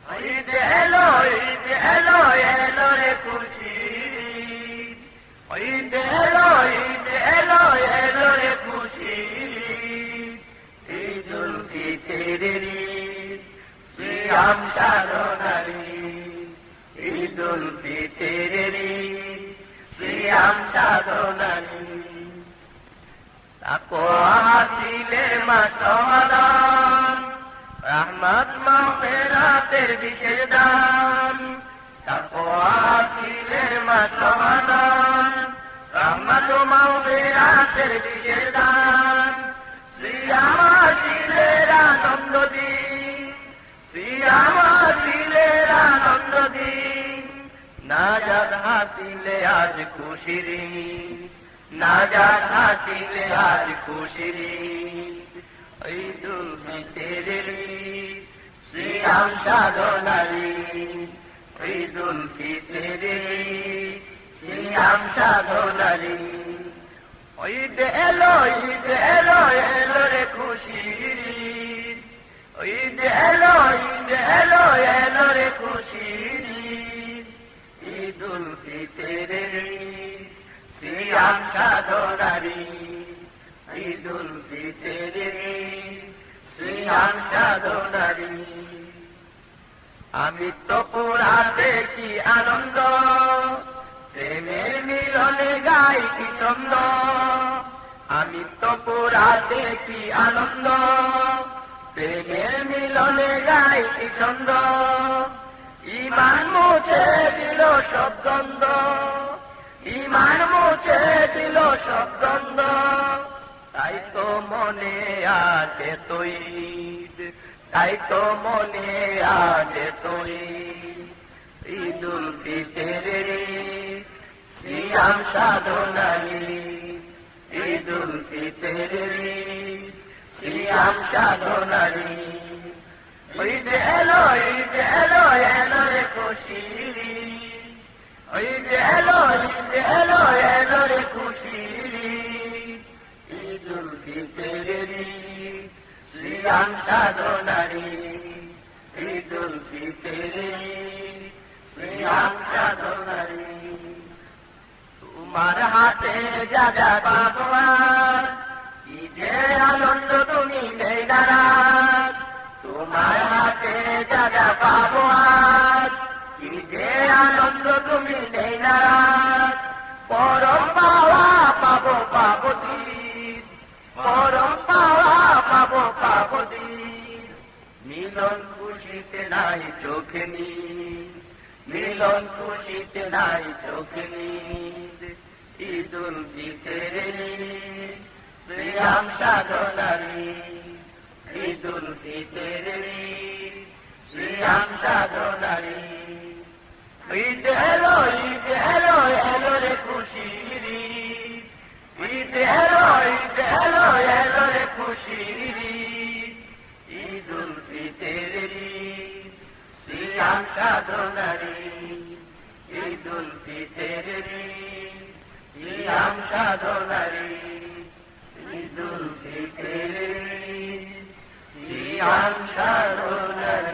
ঈদ এলো এলো রে খুশি, ঈদ এলো এলো রে খুশি। ঈদুল ফিতরের সিয়াম সাধনারি, ঈদুল ফিতরের সিয়াম সাধনারি। তাকওয়া হাসিলে মাস রমাদান, রহমত মাগফিরাতের বিশেষ দান। তাকওয়া হাসিলে মাস রমাদান, রহমত মাগফিরাতের বিশেষ দান। সিয়াম হাসিলের আনন্দ দিন, সিয়াম হাসিলের আনন্দ দিন। নাজাত হাসিলে আজ খুশির ঈদ, নাজাত হাসিলে আজ খুশির ঈদ। ঈদুল ফিতরের সিয়াম সাধনারি, ঈদুল ফিতরের সিয়াম সাধনারি। ঈদ এলো এলো রে খুশির ঈদ, ঈদ এলো এলো রে খুশির ঈদ। ঈদুল ফিতরের সিয়াম সাধনারি, ঈদুল ফিতরের সিয়াম সাধনারি। আমি তো পুরাতে কি আনন্দ, প্রেমের মিলনে গাই কি ছন্দ। আমি তো পুরাতে কি আনন্দ, প্রেমের মিলনে গাই কি ছন্দ। ঈমান মুছে দিল সব দ্বন্দ্ব, ঈমান মুছে দিল সব দ্বন্দ্ব। তাই তো মনে আছে তো ঈদ, তাই তো মনে আছে তো ঈদ। ঈদুল ফিতরের সিয়াম সাধনারি, ঈদুল ফিতরের সিয়াম সাধনারি। ঈদ এলো এলো রে খুশির ঈদ, ঈদ এলো এলো রে খুশির ঈদ। ঈদুল ফিতরের সিয়াম সাধনারি, ঈদুল ফিতরের সিয়াম সাধনারি। তোমার হাতে যা যা পাবো আজ, কি যে আনন্দ তুমি নেই নারাজ। তোমার হাতে যা যা পাবো আজ, কি যে আনন্দ তুমি নেই নারাজ। পরম পাওয়া পাবো পাবো দিন, পরম পাওয়া পাবো পাবো দিন। মিলন খুশিতে নাই চোখে নীল, মিলন খুশিতে নাই চোখে নীল। ঈদুল ফিতরের সিয়াম সাধনারি, ঈদুল ফিতরের সিয়াম সাধনারি। ঈদ এলো এলো রে খুশির ঈদ, ঈদ এলো এলো রে খুশির ঈদ। ঈদুল ফিতরের সিয়াম সাধনারি, ঈদুল ফিতরের সিয়াম সাধনারি, ঈদুল ফিতরের সিয়াম সাধনারি।